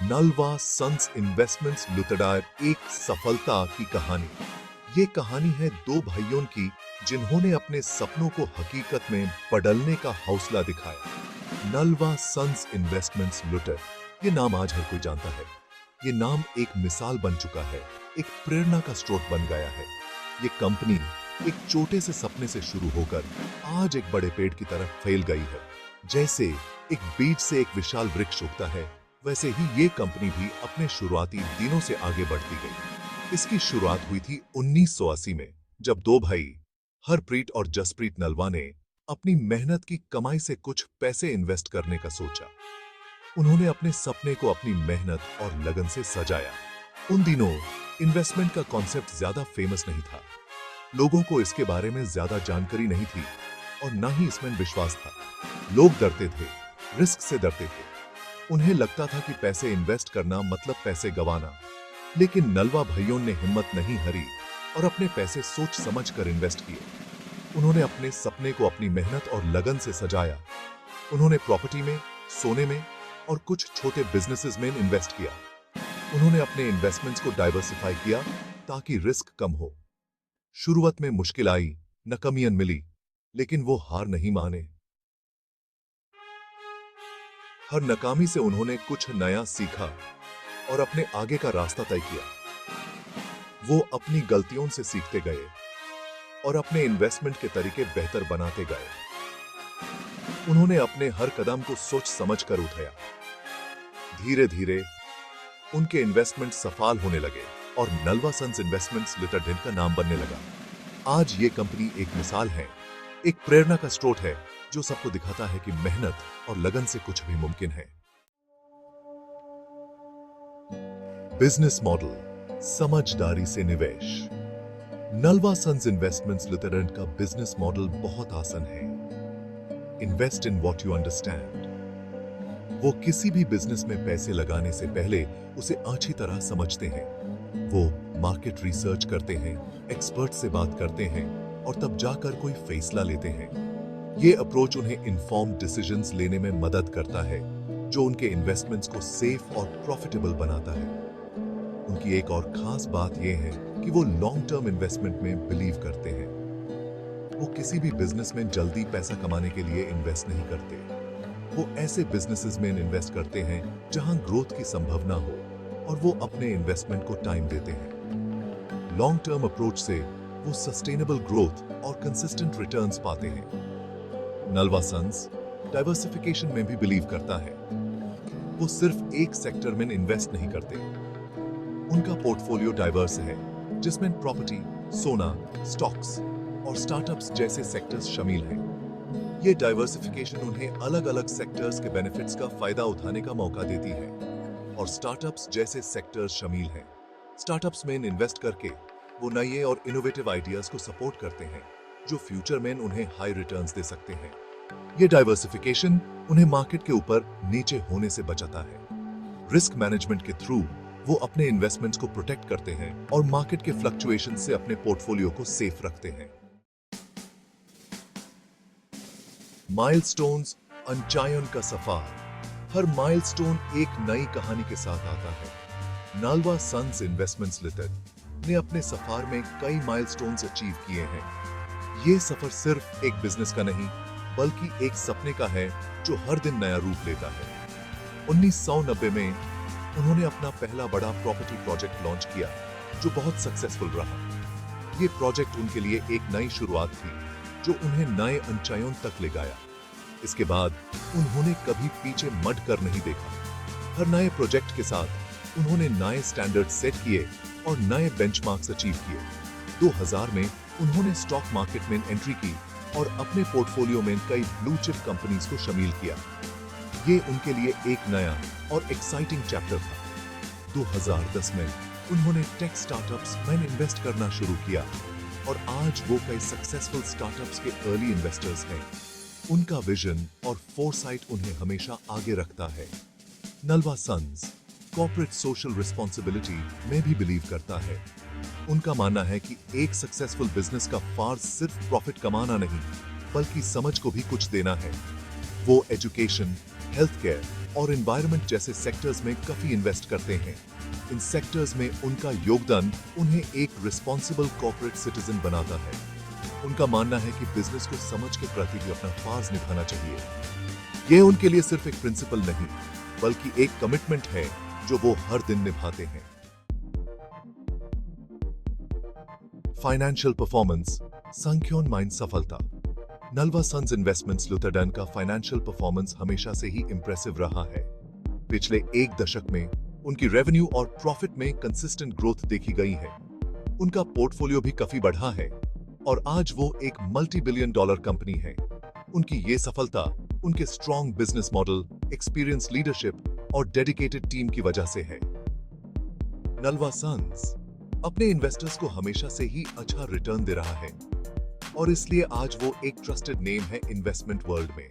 Nalwa sons investments लुतडायर एक सफलता की कहानी। ये कहानी है दो भाइयों की जिन्होंने अपने सपनों को हकीकत में बदलने का हौसला दिखाया। नलवा सन्स इन्वेस्टमेंट्स लुटर, ये नाम आज हर कोई जानता है। ये नाम एक मिसाल बन चुका है, एक प्रेरणा का स्रोत बन गया है। ये कंपनी एक छोटे से सपने से शुरू होकर आज एक बड़े पेड़ की तरफ फैल गई है। जैसे एक बीज से एक विशाल वृक्ष उगता है, वैसे ही ये कंपनी भी अपने शुरुआती दिनों से आगे बढ़ती गई। इसकी शुरुआत हुई थी 1980 में, जब दो भाई हरप्रीत और जसप्रीत नलवा ने अपनी मेहनत की कमाई से कुछ पैसे इन्वेस्ट करने का सोचा। उन्होंने अपने सपने को अपनी मेहनत और लगन से सजाया। उन दिनों इन्वेस्टमेंट का कॉन्सेप्ट ज्यादा फेमस नहीं था, लोगों को इसके बारे में ज्यादा जानकारी नहीं थी और ना ही इसमें विश्वास था। लोग डरते थे, रिस्क से डरते थे। उन्हें लगता था कि पैसे इन्वेस्ट करना मतलब पैसे गंवाना। लेकिन नलवा भाइयों ने हिम्मत नहीं हारी और अपने पैसे सोच समझ कर इन्वेस्ट किए। उन्होंने अपने सपने को अपनी मेहनत और लगन से सजाया। उन्होंने प्रॉपर्टी में, सोने में और कुछ छोटे बिजनेसेस में इन्वेस्ट किया। उन्होंने अपने इन्वेस्टमेंट्स को डाइवर्सिफाई किया ताकि रिस्क कम हो। शुरुआत में मुश्किल आई, नाकामियां मिली, लेकिन वो हार नहीं माने। हर नाकामी से उन्होंने कुछ नया सीखा और अपने आगे का रास्ता तय किया। वो अपनी गलतियों से सीखते गए और अपने इन्वेस्टमेंट के तरीके बेहतर बनाते गए। उन्होंने अपने हर कदम को सोच समझ कर उठाया। धीरे धीरे उनके इन्वेस्टमेंट सफल होने लगे और नलवा सन्स इन्वेस्टमेंट्स लिमिटेड का नाम बनने लगा। आज ये कंपनी एक मिसाल है, एक प्रेरणा का स्रोत है जो सबको दिखाता है कि मेहनत और लगन से कुछ भी मुमकिन है। बिजनेस मॉडल, समझदारी से निवेश। नलवा सन्स इन्वेस्टमेंट्स लिमिटेड का बिजनेस मॉडल बहुत आसान है। Invest in what you understand. वो किसी भी बिजनेस में पैसे लगाने से पहले उसे अच्छी तरह समझते हैं। वो मार्केट रिसर्च करते हैं, एक्सपर्ट से बात करते हैं और तब जाकर कोई फैसला लेते हैं। ये अप्रोच उन्हें इन्फॉर्म्ड डिसीजंस लेने में मदद करता है, जो उनके इन्वेस्टमेंट्स को सेफ और प्रॉफिटेबल बनाता है। उनकी एक और खास बात यह है कि वो लॉन्ग टर्म इन्वेस्टमेंट में बिलीव करते हैं। वो किसी भी बिजनेस में जल्दी पैसा कमाने के लिए इन्वेस्ट नहीं करते। वो ऐसे बिजनेसेस में इन्वेस्ट करते हैं जहां ग्रोथ की संभावना हो और वो अपने इन्वेस्टमेंट को टाइम देते हैं। लॉन्ग टर्म अप्रोच से वो सस्टेनेबल ग्रोथ और कंसिस्टेंट रिटर्न्स पाते हैं। नलवा सन्स डाइवर्सिफिकेशन में भी बिलीव करता है। वो सिर्फ एक सेक्टर में इन्वेस्ट नहीं करते। उनका पोर्टफोलियो डाइवर्स है, जिसमें प्रॉपर्टी, सोना, स्टॉक्स और स्टार्टअप्स जैसे सेक्टर्स शामिल हैं। ये डाइवर्सिफिकेशन उन्हें अलग-अलग सेक्टर्स के बेनिफिट्स का फायदा उठाने का मौका देती है और स्टार्टअप्स जैसे सेक्टर्स शामिल हैं। स्टार्टअप्स में इन्वेस्ट करके वो नए और इनोवेटिव आइडियाज को सपोर्ट करते हैं, जो फ्यूचर में उन्हें हाई रिटर्न्स दे सकते हैं। ये डाइवर्सिफिकेशन उन्हें मार्केट के ऊपर नीचे होने से बचाता है। रिस्क मैनेजमेंट के थ्रू वो अपने इन्वेस्टमेंट्स को प्रोटेक्ट करते हैं और मार्केट के फ्लक्चुएशन से अपने पोर्टफोलियो को सेफ रखते हैं। माइलस्टोन्स, अनचायन का सफर। हर माइलस्टोन एक नई कहानी के साथ आता है। नलवा सन्स इन्वेस्टमेंट्स लिमिटेड ने अपने सफर में कई माइलस्टोन्स अचीव किए हैं। ये सफर सिर्फ एक बिजनेस का नहीं, बल्कि एक सपने का है जो हर दिन नया रूप लेता है। 1990 में उन्होंने अपना पहला बड़ा प्रॉपर्टी प्रोजेक्ट लॉन्च किया, जो बहुत सक्सेसफुल रहा। ये प्रोजेक्ट उनके लिए एक नई शुरुआत थी, जो उन्हें नए ऊंचाइयों तक ले गया। इसके बाद उन्होंने कभी पीछे मड़ कर नहीं देखा। हर नए प्रोजेक्ट के साथ उन्होंने नए स्टैंडर्ड सेट किए और नए बेंचमार्क्स अचीव किए। 2000 में उन्होंने स्टॉक मार्केट में एंट्री की और अपने पोर्टफोलियो में कई ब्लू चिप कंपनीज को शामिल किया। ये उनके लिए एक नया और एक्साइटिंग चैप्टर था। 2010 में उन्होंने टेक स्टार्टअप्स में इन्वेस्ट करना शुरू किया और आज वो कई सक्सेसफुल स्टार्टअप्स के अर्ली इन्वेस्टर्स हैं। उनका विजन और फोरसाइट उन्हें हमेशा आगे रखता है। Nalwa Sons corporate social responsibility में भी बिलीव करता है। उनका मानना है कि एक सक्सेसफुल बिजनेस का फर्ज सिर्फ प्रॉफिट कमाना नहीं, बल्कि समझ को भी कुछ देना है। वो एजुकेशन, हेल्थ केयर और एनवायरनमेंट जैसे सेक्टर्स में काफी इन्वेस्ट करते हैं। इन सेक्टर्स में उनका योगदान उन्हें एक रिस्पॉन्सिबल कॉर्पोरेट सिटीजन बनाता है। उनका मानना है कि बिजनेस को समझ के प्रति भी अपना फर्ज निभाना चाहिए। यह उनके लिए सिर्फ एक प्रिंसिपल नहीं, बल्कि एक कमिटमेंट है जो वो हर दिन निभाते हैं। फाइनेंशियल परफॉर्मेंस, संख्योन माइंड सफलता। नलवा सन्स इन्वेस्टमेंट्स लुथरडन का फाइनेंशियल परफॉर्मेंस हमेशा से ही इंप्रेसिव रहा है। पिछले एक दशक में उनकी रेवेन्यू और प्रॉफिट में कंसिस्टेंट ग्रोथ देखी गई है। उनका पोर्टफोलियो भी काफी बढ़ा है और आज वो एक मल्टी बिलियन डॉलर कंपनी है। उनकी ये सफलता उनके strong business model, experience leadership और डेडिकेटेड टीम की वजह से है। नलवा सन्स अपने इन्वेस्टर्स को हमेशा से ही अच्छा रिटर्न दे रहा है और इसलिए आज वो एक ट्रस्टेड नेम है इन्वेस्टमेंट वर्ल्ड में।